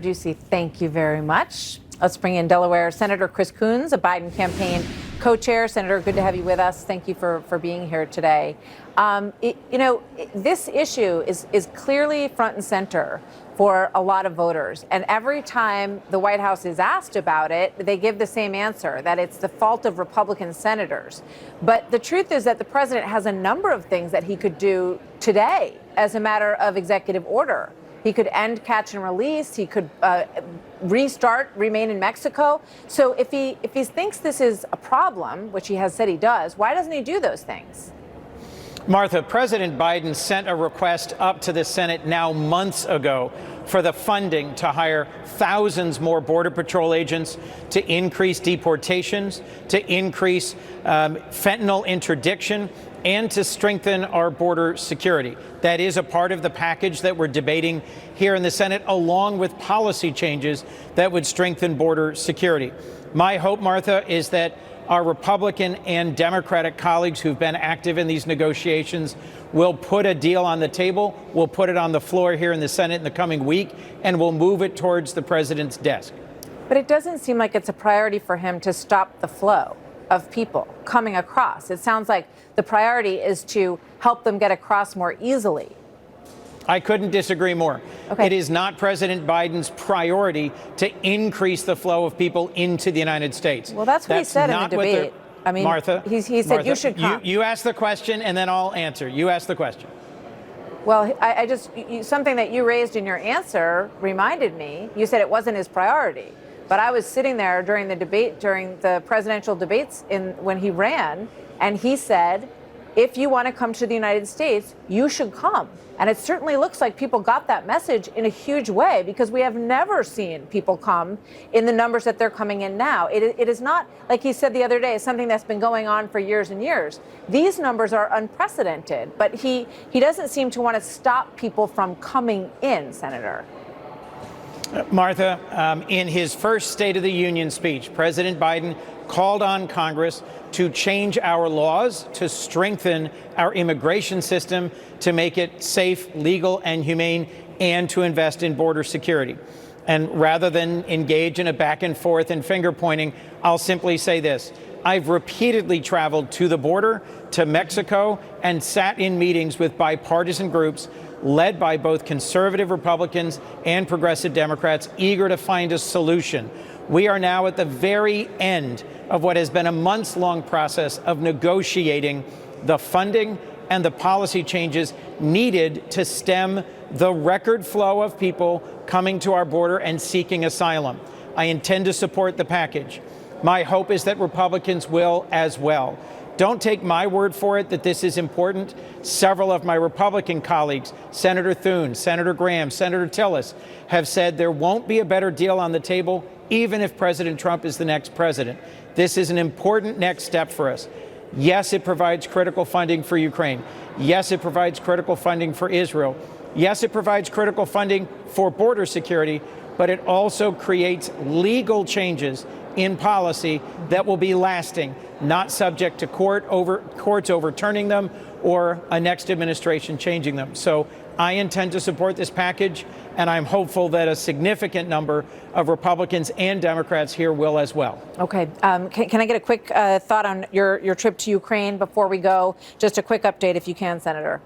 Ducey, thank you very much. Let's bring in Delaware Senator Chris Coons, a Biden campaign co-chair. Senator, good to have you with us. Thank you for being here today. This issue is clearly front and center for a lot of voters. And every time the White House is asked about it, they give the same answer, that it's the fault of Republican senators. But the truth is that the president has a number of things that he could do today as a matter of executive order. He could end catch and release. He could remain in Mexico. So if he thinks this is a problem, which he has said he does, why doesn't he do those things? Martha, President Biden sent a request up to the Senate now months ago for the funding to hire thousands more Border Patrol agents, to increase deportations, to increase fentanyl interdiction, and to strengthen our border security. That is a part of the package that we're debating here in the Senate, along with policy changes that would strengthen border security. My hope, Martha, is that our Republican and Democratic colleagues who've been active in these negotiations will put a deal on the table, will put it on the floor here in the Senate in the coming week, and will move it towards the president's desk. But it doesn't seem like it's a priority for him to stop the flow of people coming across. It sounds like the priority is to help them get across more easily. I couldn't disagree more. Okay. It is not President Biden's priority to increase the flow of people into the United States. Well, that's what he said in the debate. I mean, Martha, he said Martha, you should come. You ask the question, and then I'll answer. You ask the question. Well, something that you raised in your answer reminded me. You said it wasn't his priority, but I was sitting there during the debate, during the presidential debates when he ran, and he said, if you want to come to the United States, you should come. And it certainly looks like people got that message in a huge way, because we have never seen people come in the numbers that they're coming in now. It is not, like he said the other day, something that's been going on for years and years. These numbers are unprecedented, but he doesn't seem to want to stop people from coming in, Senator. Martha, in his first State of the Union speech, President Biden called on Congress to change our laws, to strengthen our immigration system, to make it safe, legal, and humane, and to invest in border security. And rather than engage in a back and forth and finger pointing, I'll simply say this. I've repeatedly traveled to the border, to Mexico, and sat in meetings with bipartisan groups led by both conservative Republicans and progressive Democrats, eager to find a solution. We are now at the very end of what has been a months-long process of negotiating the funding and the policy changes needed to stem the record flow of people coming to our border and seeking asylum. I intend to support the package. My hope is that Republicans will as well. Don't take my word for it that this is important. Several of my Republican colleagues, Senator Thune, Senator Graham, Senator Tillis, have said there won't be a better deal on the table even if President Trump is the next president. This is an important next step for us. Yes, it provides critical funding for Ukraine. Yes, it provides critical funding for Israel. Yes, it provides critical funding for border security, but it also creates legal changes in policy that will be lasting, not subject to courts overturning them or a next administration changing them. So I intend to support this package, and I'm hopeful that a significant number of Republicans and Democrats here will as well. Okay. Can I get a quick thought on your trip to Ukraine before we go? Just a quick update, if you can, Senator.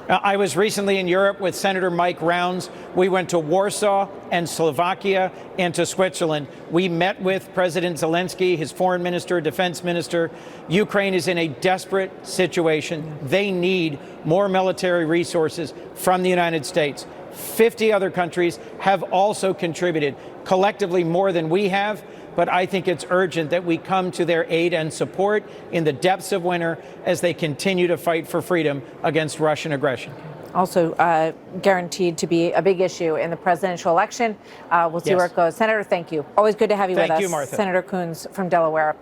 I was recently in Europe with Senator Mike Rounds. We went to Warsaw and Slovakia and to Switzerland. We met with President Zelensky, his foreign minister, defense minister. Ukraine is in a desperate situation. They need more military resources from the United States. 50 other countries have also contributed, collectively more than we have. But I think it's urgent that we come to their aid and support in the depths of winter as they continue to fight for freedom against Russian aggression. Also guaranteed to be a big issue in the presidential election. We'll see where it goes. Senator, thank you. Always good to have you with us. Thank you, Martha. Senator Coons from Delaware.